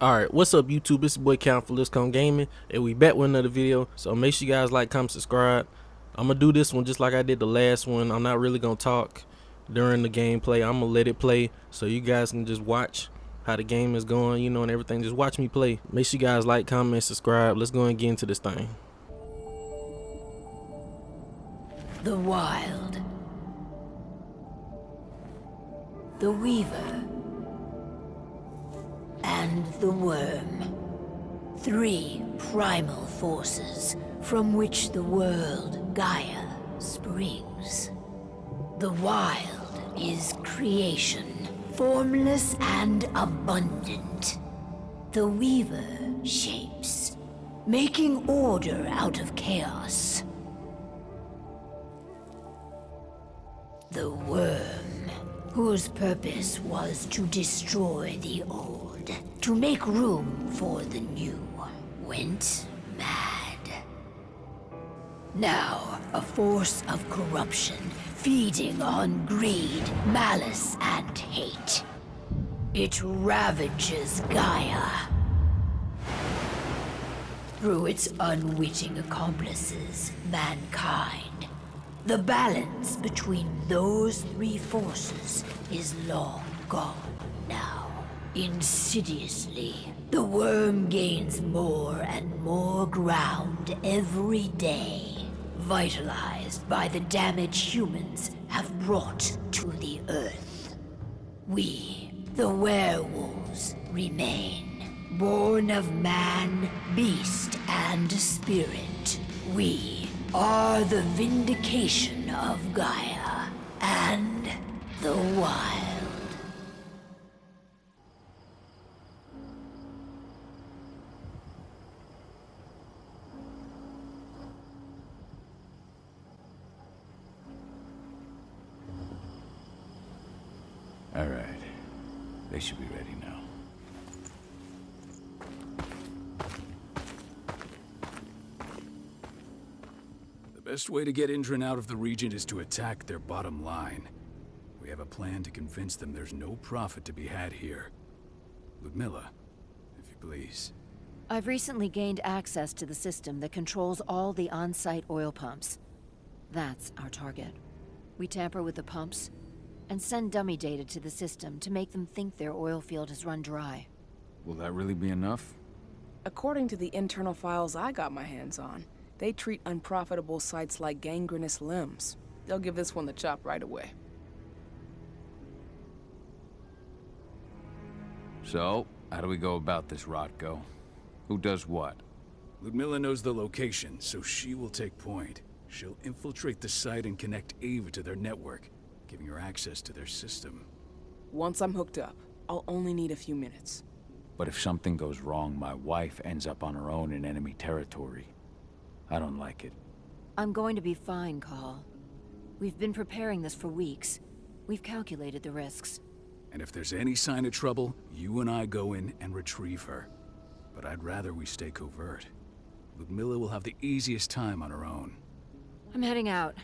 Alright, what's up YouTube? It's your boy Count for Let's Come Gaming, and we back with another video. So make sure you guys like, comment, subscribe. I'm gonna do this one just like I did the last one. I'm not really gonna talk during the gameplay. I'm gonna let it play so you guys can just watch how the game is going, and everything. Just watch me play. Make sure you guys like, comment, subscribe. Let's go and get into this thing. The Wild. The Weaver. And the Worm. Three primal forces from which the world Gaia springs. The Wild is creation, formless and abundant. The Weaver shapes, making order out of chaos. The Worm, whose purpose was to destroy the old, to make room for the new, went mad. Now, a force of corruption, feeding on greed, malice, and hate. It ravages Gaia. Through its unwitting accomplices, mankind. The balance between those three forces is long gone now. Insidiously, the worm gains more and more ground every day, vitalized by the damage humans have brought to the Earth. We, the werewolves, remain, born of man, beast, and spirit. We are the vindication of Gaia and the Wild. All right. They should be ready now. The best way to get Indran out of the region is to attack their bottom line. We have a plan to convince them there's no profit to be had here. Ludmilla, if you please. I've recently gained access to the system that controls all the on-site oil pumps. That's our target. We tamper with the pumps and send dummy data to the system to make them think their oil field has run dry. Will that really be enough? According to the internal files I got my hands on, they treat unprofitable sites like gangrenous limbs. They'll give this one the chop right away. So, how do we go about this, Rotko? Who does what? Ludmilla knows the location, so she will take point. She'll infiltrate the site and connect Ava to their network, giving her access to their system. Once I'm hooked up, I'll only need a few minutes. But if something goes wrong, my wife ends up on her own in enemy territory. I don't like it. I'm going to be fine, Call. We've been preparing this for weeks. We've calculated the risks. And if there's any sign of trouble, you and I go in and retrieve her. But I'd rather we stay covert. Ludmilla will have the easiest time on her own. I'm heading out.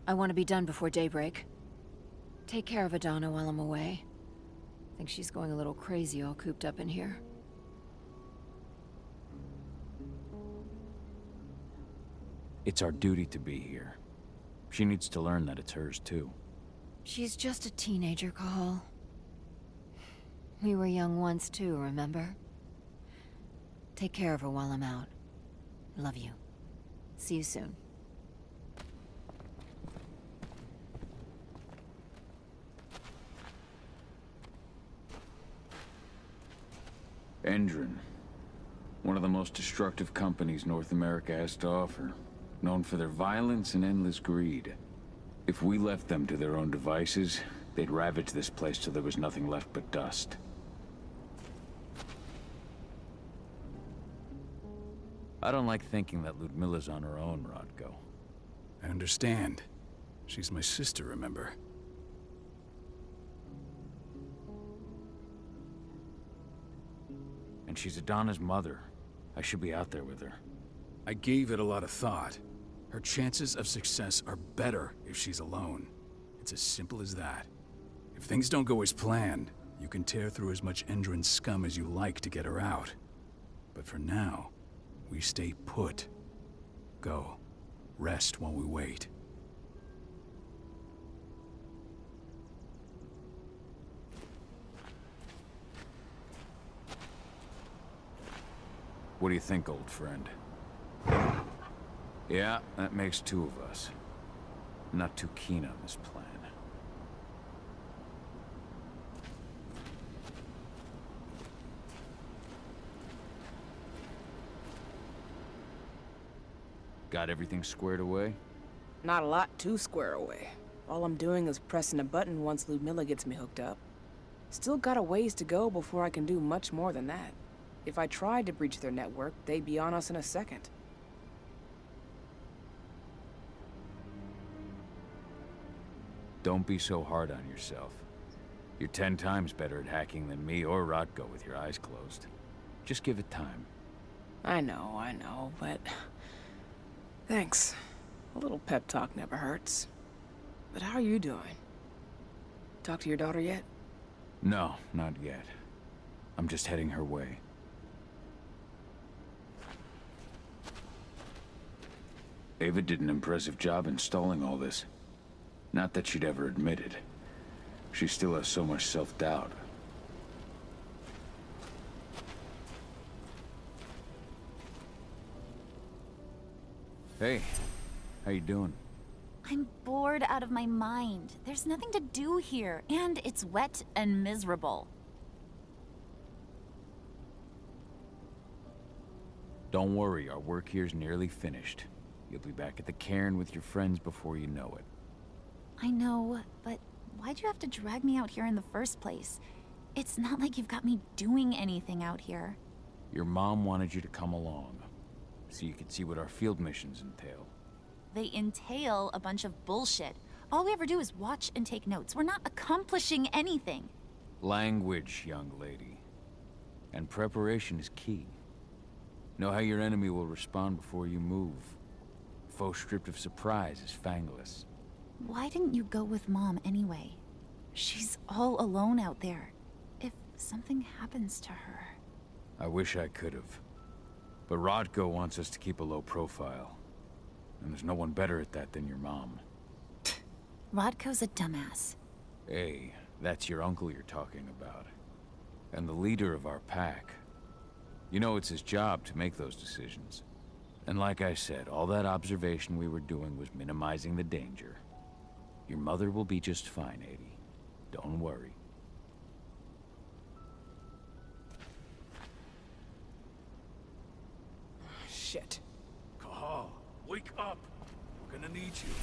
I want to be done before daybreak. Take care of Adana while I'm away. I think she's going a little crazy all cooped up in here. It's our duty to be here. She needs to learn that it's hers, too. She's just a teenager, Call. We were young once, too, remember? Take care of her while I'm out. Love you. See you soon. Indran. One of the most destructive companies North America has to offer. Known for their violence and endless greed. If we left them to their own devices, they'd ravage this place till there was nothing left but dust. I don't like thinking that Ludmilla's on her own, Rotko. I understand. She's my sister, remember? And she's Adana's mother. I should be out there with her. I gave it a lot of thought. Her chances of success are better if she's alone. It's as simple as that. If things don't go as planned, You can tear through as much Endron scum as you like to get her out. But for now, we stay put. Go. Rest while we wait. What do you think, old friend? Yeah, that makes two of us. I'm not too keen on this plan. Got everything squared away? Not a lot to square away. All I'm doing is pressing a button once Ludmilla gets me hooked up. Still got a ways to go before I can do much more than that. If I tried to breach their network, they'd be on us in a second. Don't be so hard on yourself. You're 10 times better at hacking than me or Rotko with your eyes closed. Just give it time. I know, but... Thanks. A little pep talk never hurts. But how are you doing? Talk to your daughter yet? No, not yet. I'm just heading her way. Ava did an impressive job installing all this. Not that she'd ever admit it. She still has so much self-doubt. Hey, how you doing? I'm bored out of my mind. There's nothing to do here, and it's wet and miserable. Don't worry, our work here's nearly finished. You'll be back at the cairn with your friends before you know it. I know, but why'd you have to drag me out here in the first place? It's not like you've got me doing anything out here. Your mom wanted you to come along, so you could see what our field missions entail. They entail a bunch of bullshit. All we ever do is watch and take notes. We're not accomplishing anything. Language, young lady. And preparation is key. Know how your enemy will respond before you move. Faux stripped of surprise is fangless. Why didn't you go with Mom anyway? She's all alone out there. If something happens to her... I wish I could have. But Rodko wants us to keep a low profile. And there's no one better at that than your mom. Rodko's a dumbass. Hey, that's your uncle you're talking about. And the leader of our pack. You know it's his job to make those decisions. And like I said, all that observation we were doing was minimizing the danger. Your mother will be just fine, Adie. Don't worry. Shit. Cahal, wake up! We're gonna need you.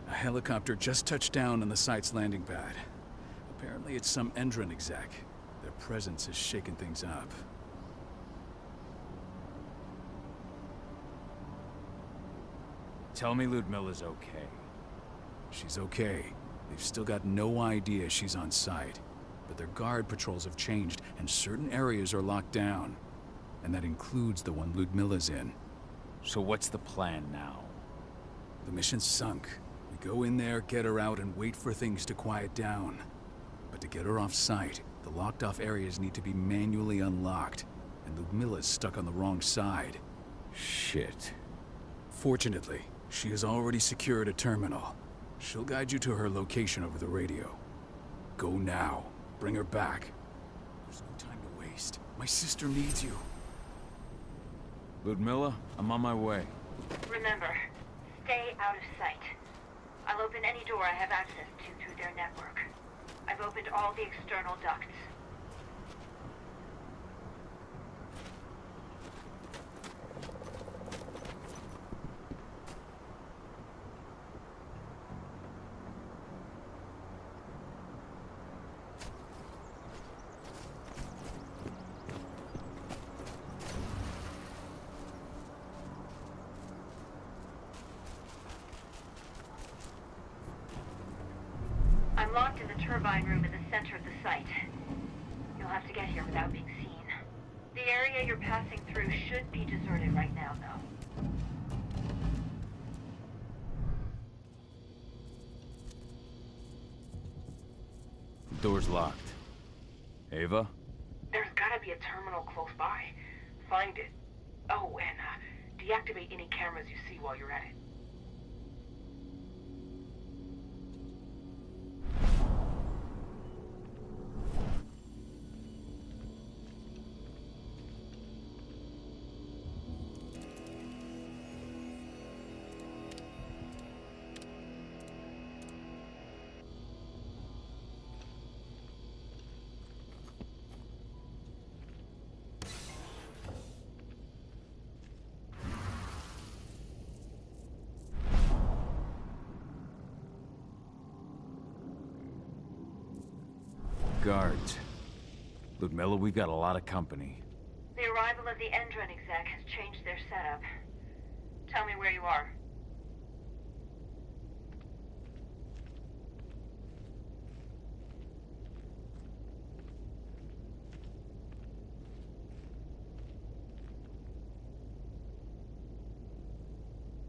A helicopter just touched down on the site's landing pad. Apparently it's some Endron exec. Their presence has shaken things up. Tell me Ludmilla's okay. She's okay. They've still got no idea she's on site. But their guard patrols have changed, and certain areas are locked down. And that includes the one Ludmilla's in. So what's the plan now? The mission's sunk. We go in there, get her out, and wait for things to quiet down. But to get her off site, the locked-off areas need to be manually unlocked. And Ludmilla's stuck on the wrong side. Shit. Fortunately, she has already secured a terminal. She'll guide you to her location over the radio. Go now. Bring her back. There's no time to waste. My sister needs you. Ludmilla, I'm on my way. Remember, stay out of sight. I'll open any door I have access to through their network. I've opened all the external ducts. I'm locked in the turbine room in the center of the site. You'll have to get here without being seen. The area you're passing through should be deserted right now, though. door's locked. Ava? There's gotta be a terminal close by. Find it. Oh, and deactivate any cameras you see while you're at it. Guards. Ludmilla, we've got a lot of company. The arrival of the Endron exec has changed their setup. Tell me where you are.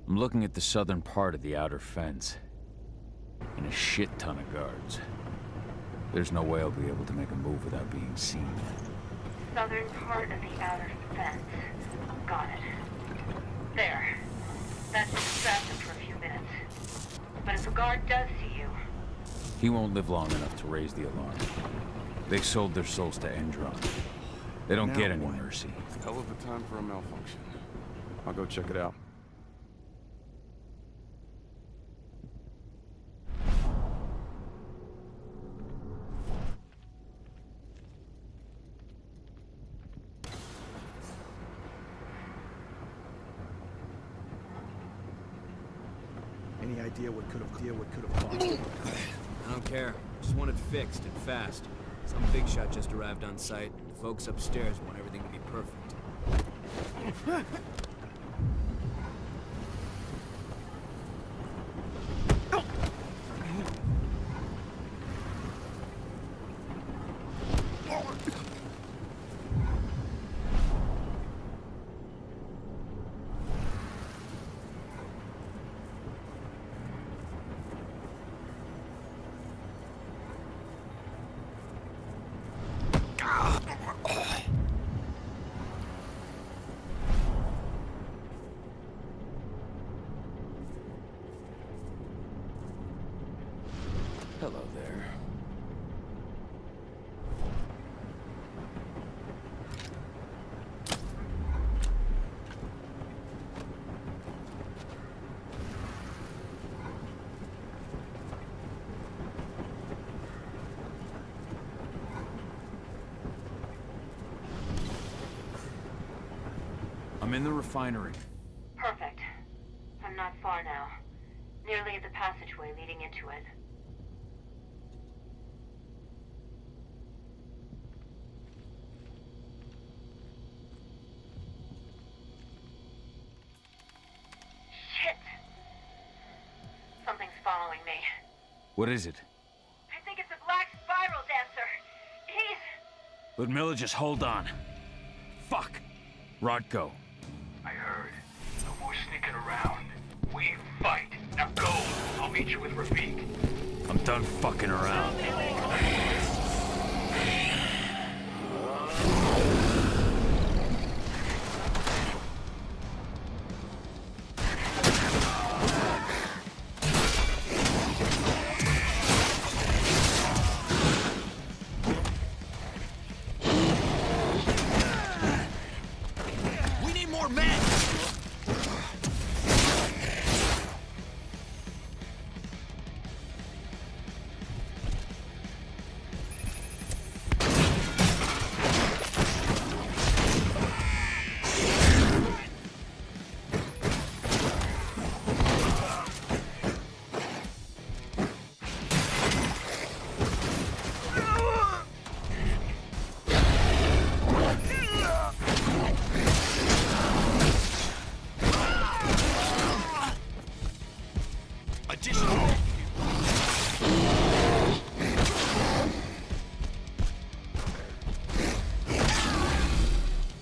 I'm looking at the southern part of the outer fence. And a shit ton of guards. There's no way I'll be able to make a move without being seen. Southern part of the outer fence. Got it. There. That should distract them for a few minutes. But if a guard does see you... He won't live long enough to raise the alarm. They sold their souls to Endron. They don't get any mercy. Hell of a time for a malfunction. I'll go check it out. Any idea what could have caused it? I don't care. Just want it fixed and fast. Some big shot just arrived on site. The folks upstairs want everything to be perfect. Hello there. I'm in the refinery. Perfect. I'm not far now. Nearly at the passageway leading into it. Shit! Something's following me. What is it? I think it's a black spiral dancer. He's... Ludmilla, just hold on. Fuck! Rodko. I heard. No more sneaking around. We fight. Now go. I'll meet you with Rafik. I'm done fucking around. We need more men!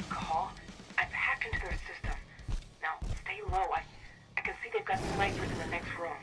Call? I've hacked into their system. Now, stay low. I can see they've got snipers in the next room.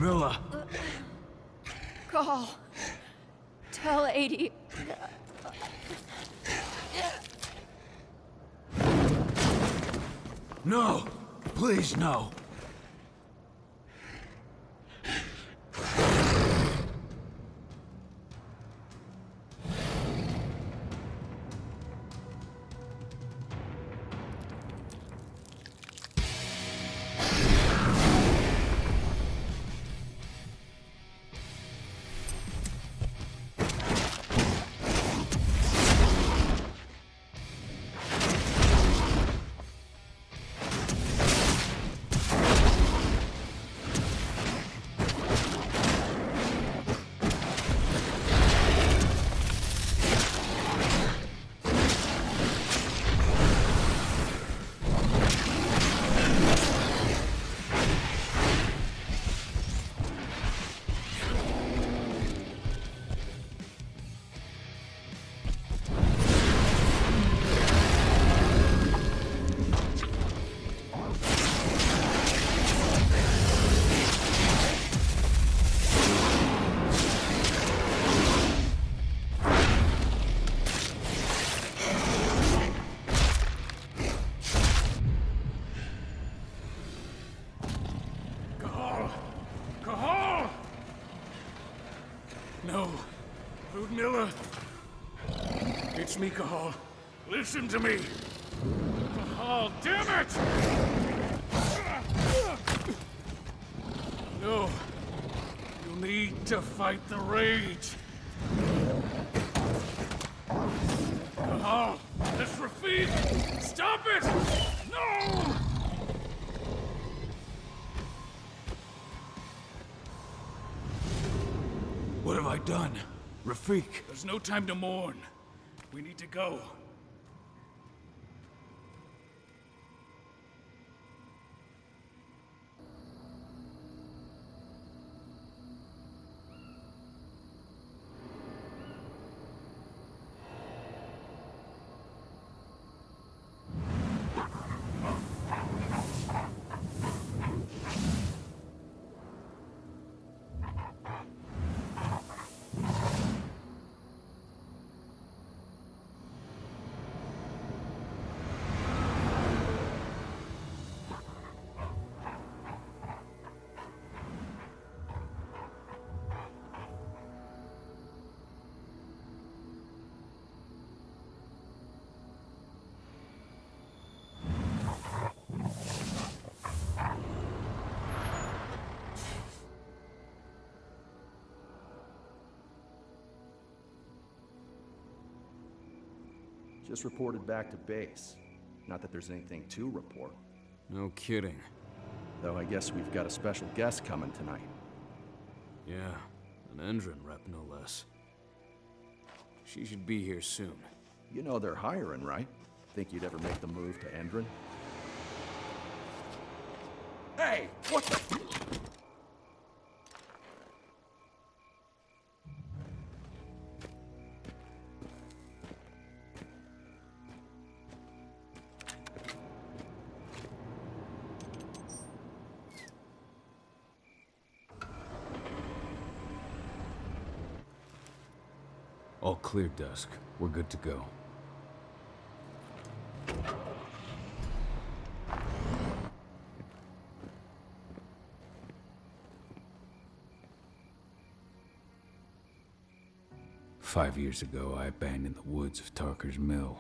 Ludmilla! Call. Tell 80. No! Please, no! No. Ludmilla. It's me, Cahal. Listen to me. Cahal, damn it! No. You need to fight the rage. Cahal, this Rafik! Stop it! No! What have I done? Rafik. There's no time to mourn. We need to go. Just reported back to base. Not that there's anything to report. No kidding. Though I guess we've got a special guest coming tonight. Yeah, an Endron rep, no less. She should be here soon. You know they're hiring, right? Think you'd ever make the move to Endron? Hey! What the... All clear, Dusk. We're good to go. "5 years ago, I abandoned the woods of Tarker's Mill.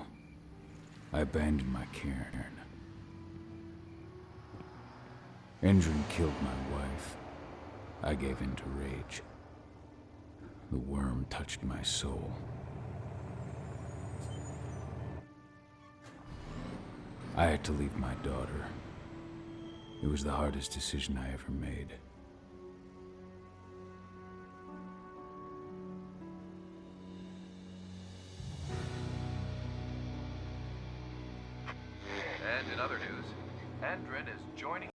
I abandoned my cairn. Endron killed my wife. I gave in to rage. The worm touched my soul. I had to leave my daughter. It was the hardest decision I ever made. And in other news, Endron is joining...